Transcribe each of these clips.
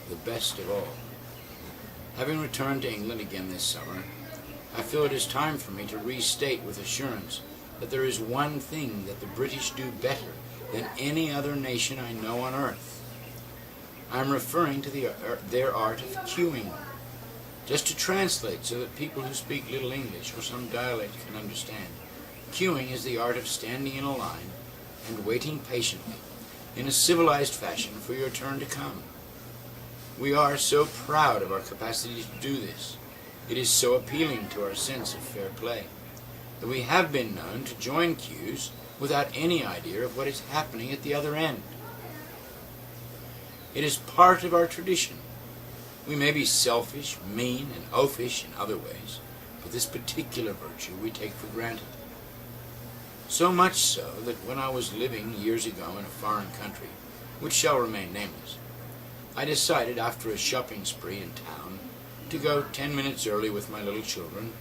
the best of all. Having returned to England again this summer, I feel it is time for me to restate with assurance that there is one thing that the British do better than any other nation I know on earth. I am referring to their art of queuing. Just to translate so that people who speak little English or some dialect can understand, queuing is the art of standing in a line and waiting patiently, in a civilized fashion, for your turn to come. We are so proud of our capacity to do this. It is so appealing to our sense of fair play that we have been known to join queues without any idea of what is happening at the other end. It is part of our tradition. We may be selfish, mean, and oafish in other ways, but this particular virtue we take for granted. So much so that when I was living years ago in a foreign country, which shall remain nameless, I decided after a shopping spree in town to go 10 minutes early with my little children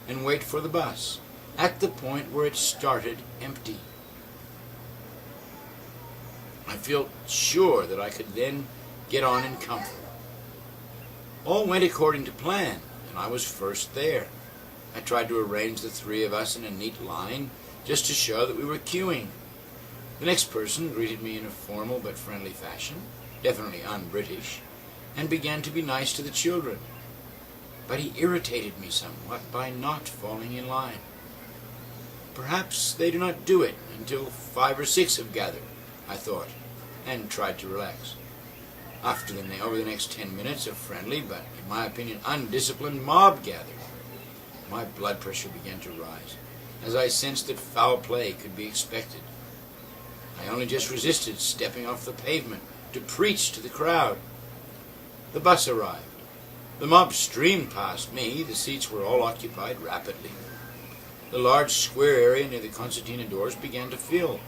and wait for the bus at the point where it started empty. I felt sure that I could then get on in comfort. All went according to plan, and I was first there. I tried to arrange the three of us in a neat line just to show that we were queuing. The next person greeted me in a formal but friendly fashion, definitely un-British, and began to be nice to the children. But he irritated me somewhat by not falling in line. Perhaps they do not do it until 5 or 6 have gathered, I thought, and tried to relax. Over the next 10 minutes, a friendly, but in my opinion undisciplined mob gathered. My blood pressure began to rise, as I sensed that foul play could be expected. I only just resisted stepping off the pavement to preach to the crowd. The bus arrived. The mob streamed past me. The seats were all occupied rapidly. The large square area near the concertina doors began to fill.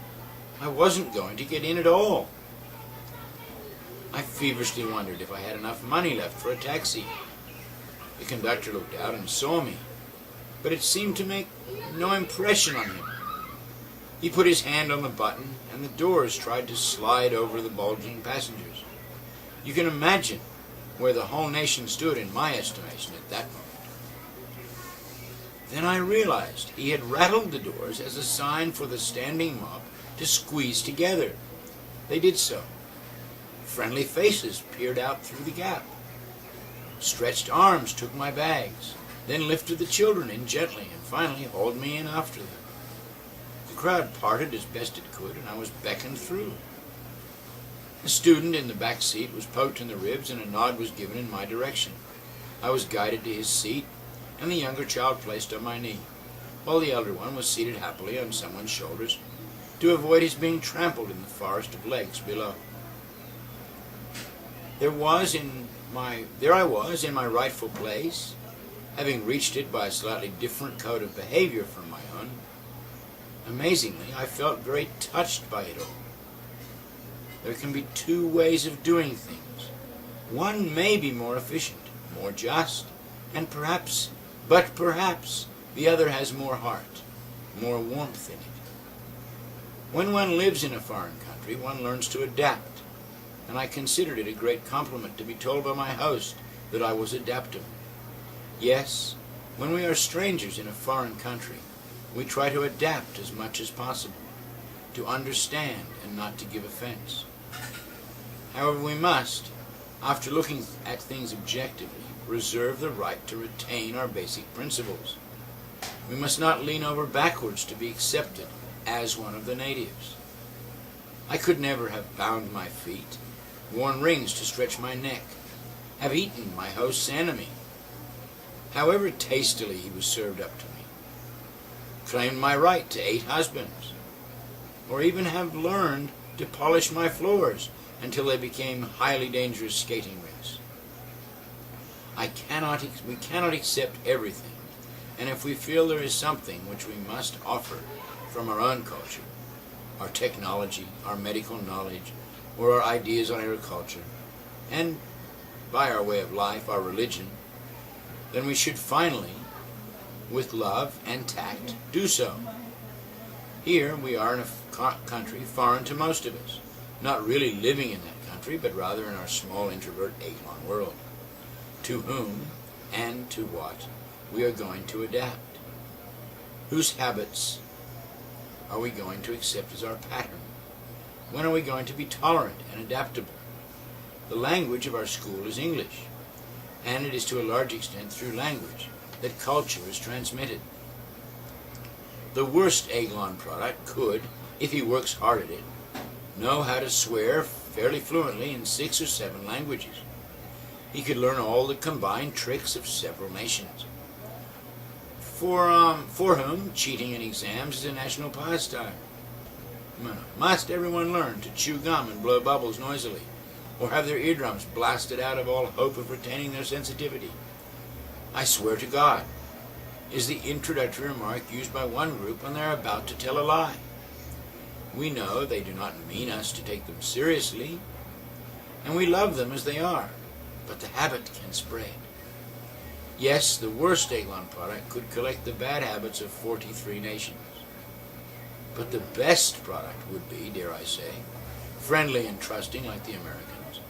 I wasn't going to get in at all. I feverishly wondered if I had enough money left for a taxi. The conductor looked out and saw me, but it seemed to make no impression on him. He put his hand on the button, and the doors tried to slide over the bulging passengers. You can imagine where the whole nation stood in my estimation at that moment. Then I realized he had rattled the doors as a sign for the standing mob to squeeze together. They did so. Friendly faces peered out through the gap. Stretched arms took my bags, then lifted the children in gently and finally hauled me in after them. The crowd parted as best it could, and I was beckoned through. A student in the back seat was poked in the ribs, and a nod was given in my direction. I was guided to his seat, and the younger child placed on my knee, while the elder one was seated happily on someone's shoulders to avoid his being trampled in the forest of legs below. There I was in my rightful place, having reached it by a slightly different code of behavior from my own. Amazingly, I felt very touched by it all. There can be 2 ways of doing things. One may be more efficient, more just, and perhaps the other has more heart, more warmth in it. When one lives in a foreign country, one learns to adapt, and I considered it a great compliment to be told by my host that I was adaptable. Yes, when we are strangers in a foreign country, we try to adapt as much as possible, to understand and not to give offense. However, we must, after looking at things objectively, reserve the right to retain our basic principles. We must not lean over backwards to be accepted as one of the natives. I could never have bound my feet, worn rings to stretch my neck, have eaten my host's enemy, however tastily he was served up to me, claimed my right to 8 husbands, or even have learned to polish my floors until they became highly dangerous skating rinks. We cannot accept everything, and if we feel there is something which we must offer from our own culture, our technology, our medical knowledge, or our ideas on agriculture, and by our way of life, our religion, then we should finally, with love and tact, do so. Here we are in a country foreign to most of us, not really living in that country, but rather in our small introvert Eglon world. To whom and to what we are going to adapt? Whose habits are we going to accept as our pattern? When are we going to be tolerant and adaptable? The language of our school is English, and it is to a large extent through language that culture is transmitted. The worst Eglon product could, if he works hard at it, know how to swear fairly fluently in 6 or 7 languages. He could learn all the combined tricks of several nations. For whom cheating in exams is a national pastime. Must everyone learn to chew gum and blow bubbles noisily, or have their eardrums blasted out of all hope of retaining their sensitivity? I swear to God, is the introductory remark used by one group when they are about to tell a lie. We know they do not mean us to take them seriously, and we love them as they are, but the habit can spread. Yes, the worst Eglon product could collect the bad habits of 43 nations. But the best product would be, dare I say, friendly and trusting like the Americans,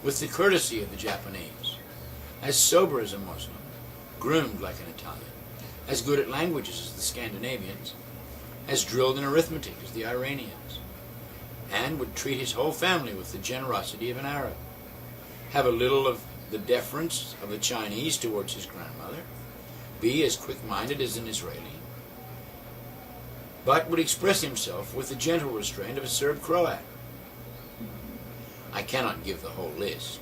with the courtesy of the Japanese, as sober as a Muslim, groomed like an Italian, as good at languages as the Scandinavians, as drilled in arithmetic as the Iranians, and would treat his whole family with the generosity of an Arab, have a little of the deference of the Chinese towards his grandmother, be as quick-minded as an Israeli, but would express himself with the gentle restraint of a Serb Croat. I cannot give the whole list,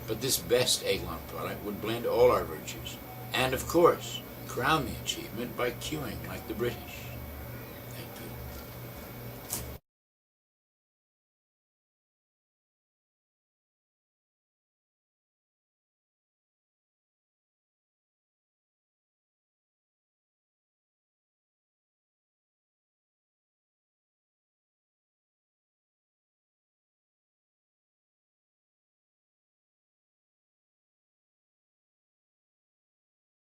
but this best Eglon product would blend all our virtues, and of course crown the achievement by queuing like the British.